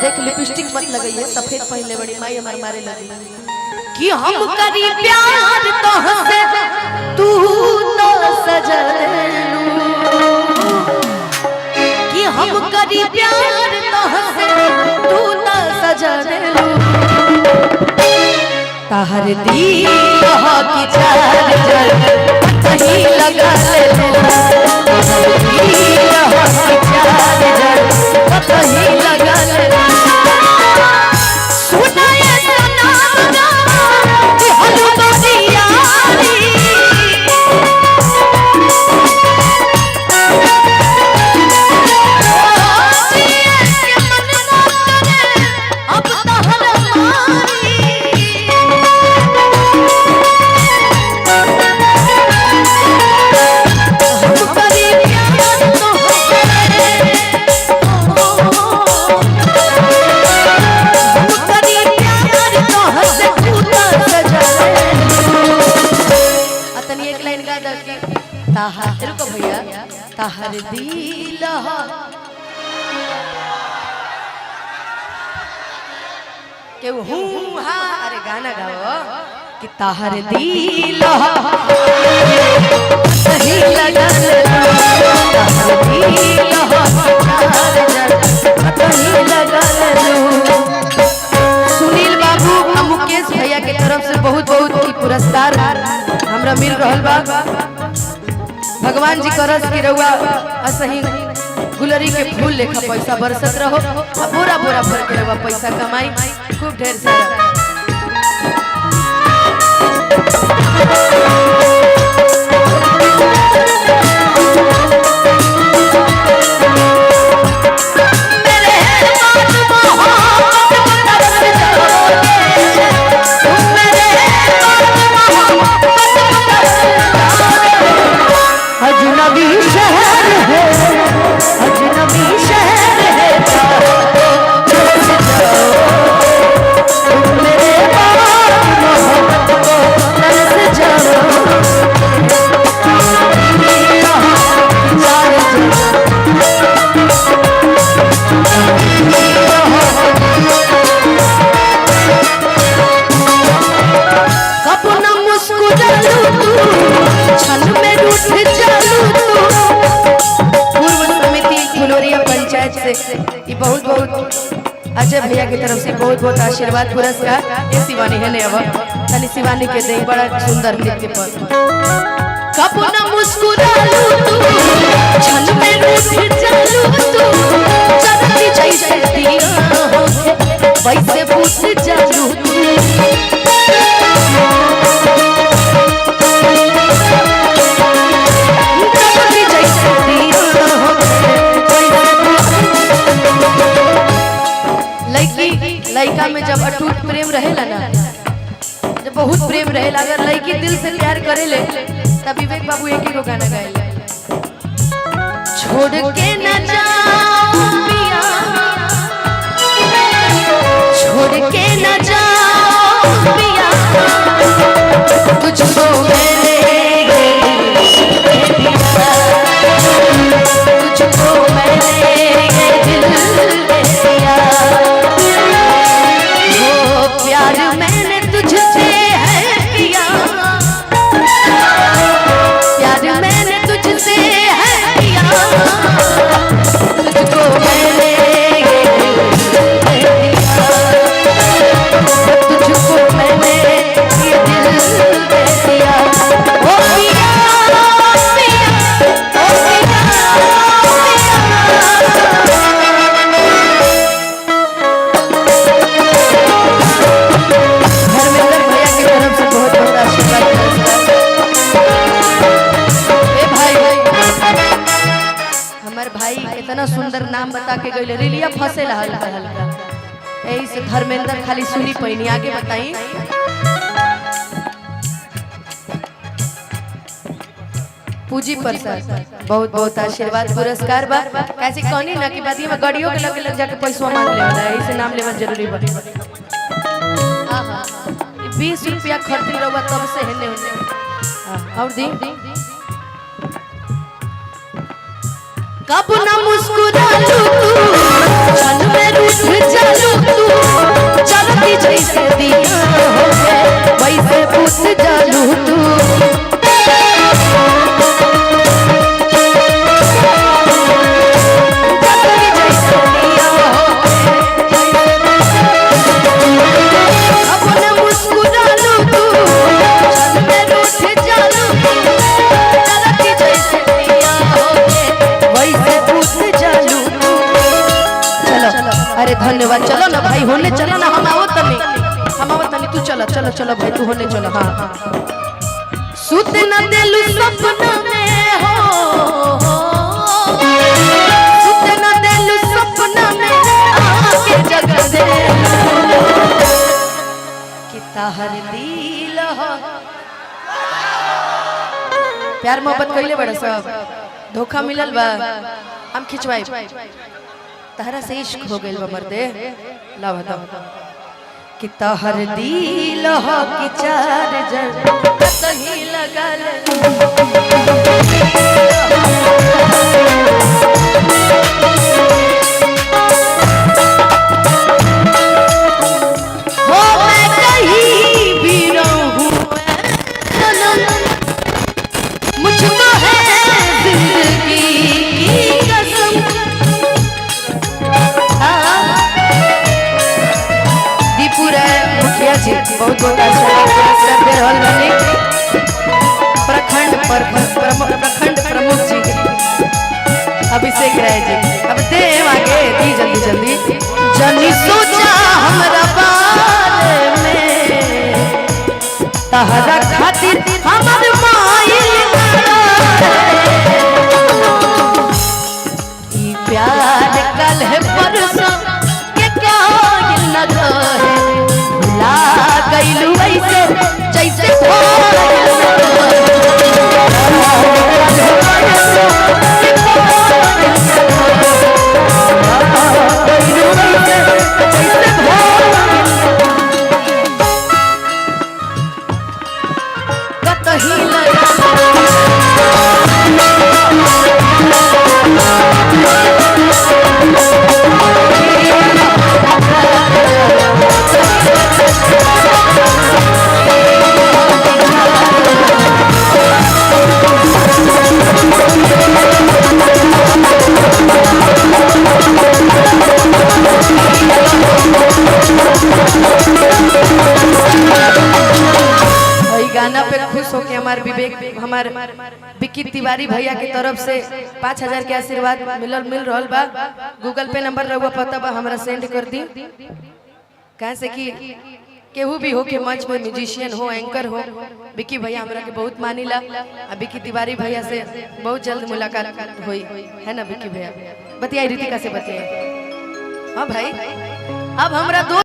देख लिपस्टिक मत लगाइए, सफेद पहले बड़ी माई हमार मारे लगी कि हम करी प्यार तो हंसे तू तो सजलू, कि हम करी प्यार तो हंसे तू तो सजलू, ताहर दिल की चार्जर कहीं लगा ले लो, कहीं लगा ले लो। रुको भैया, ताहर दिल के हूँ हा, अरे गाना गाओ कि ताहर दिल कहीं लगा ले, ताहर दिल कहीं लगा ले। सुनील बाबू मुकेश भैया के तरफ से बहुत बहुत की पुरस्कार हमरा मिल रहल बा। भगवान जी करस की रउआ असही गुलरी के फूल लेखा पैसा बरसत रहो, अब बोरा बोरा भर के रउआ पैसा कमाई खूब ढेर सारा। बहुत बहुत अजय भैया की तरफ से बहुत बहुत आशीर्वाद पुरस्कार। ये शिवानी है ने अब तनी शिवानी के दे बड़ा सुंदर नृत्य पर कब न मुस्कुरालू तू छन में रूठ जालू तू चलती जैसे दिया वैसे पूछ जालू तू लड़का में जब अटूट प्रेम रहेला ना, जब बहुत प्रेम रहेला, अगर लड़की दिल से प्यार करेले तब विवेक बाबू एक ही को गाना गाएला, छोड़ के न जाओ पिया, छोड़ के न जाओ पिया, तुझको मैंने तुझको मैंने दिल दे दिया, प्यार मैंने तुझसे है किया, प्यार मैंने तुझसे है किया, तुझको मैंने तुझको मैंने ये दिल दे दिया, ओ पिया ओ पिया ओ पिया भाई इतना सुंदर नाम बता के गई रिलिया फंसे हल्का हल्का, यही से धर्मेंद्र खाली सुनी पैनी। आगे बताई पूजी प्रसाद बहुत बहुत आशीर्वाद पुरस्कार बा। कैसे कहनी ना कि बात में गाड़ियों के लगे लग जाके पैसा मांग ले वाला है, इसे नाम लेना जरूरी बा। 20 रुपया खर्च रहा तब से हेने होने और दी कब ना मुस्कुरा लू तू छन में रूठ जा अरे धन्यवाद। चलो ना भाई होने चलो ना, हम आवत तनी तू चलो चलो चलो भाई तू होने चलो। हाँ सुत न दिलु सपना में हो, सुत न दिलु सपना में आके जगा दे कि ताहर दिल हो। प्यार मोहब्बत कइले बड़ा सब धोखा मिलल बा, हम खिंचवाई तहरा से इश्क हो गइल बा मर्दे। ला बताओ कि तहर दिल हो कि चार्जर कतही लगल हो, मैं कहीं भी रहूं मुझको है जिंदगी की कसम। दीपुरा मुखिया जी बहुत बहुत पुरस्कार दे रहल बानी। प्रखंड प्रमुख जी अभिषेक राय जी अब दे आगे दी जल्दी जल्दी। जनी सोचा हमरा बारे में तहरा खातिर हमर माइल ई प्यार कल है परसों के कायल न रहे, भुला गइलू ऐसे जैसे गाना पे खुश होके हमारे विवेक हमारे विक्की तिवारी भैया की तरफ से 5000 के आशीर्वाद मिल रहल बा। गूगल पे नंबर रहुआ पता बा हमरा सेंड कर दी। कहे से कि केहू भी हो के मंच में म्यूजिशियन हो एंकर हो, विक्की भैया हमरा के बहुत मानिला। आ विक्की तिवारी भैया से बहुत जल्द मुलाकात हुई है ना विक्की भैया? बतियाई रितिका से बतियाई। हाँ भाई अब हमरा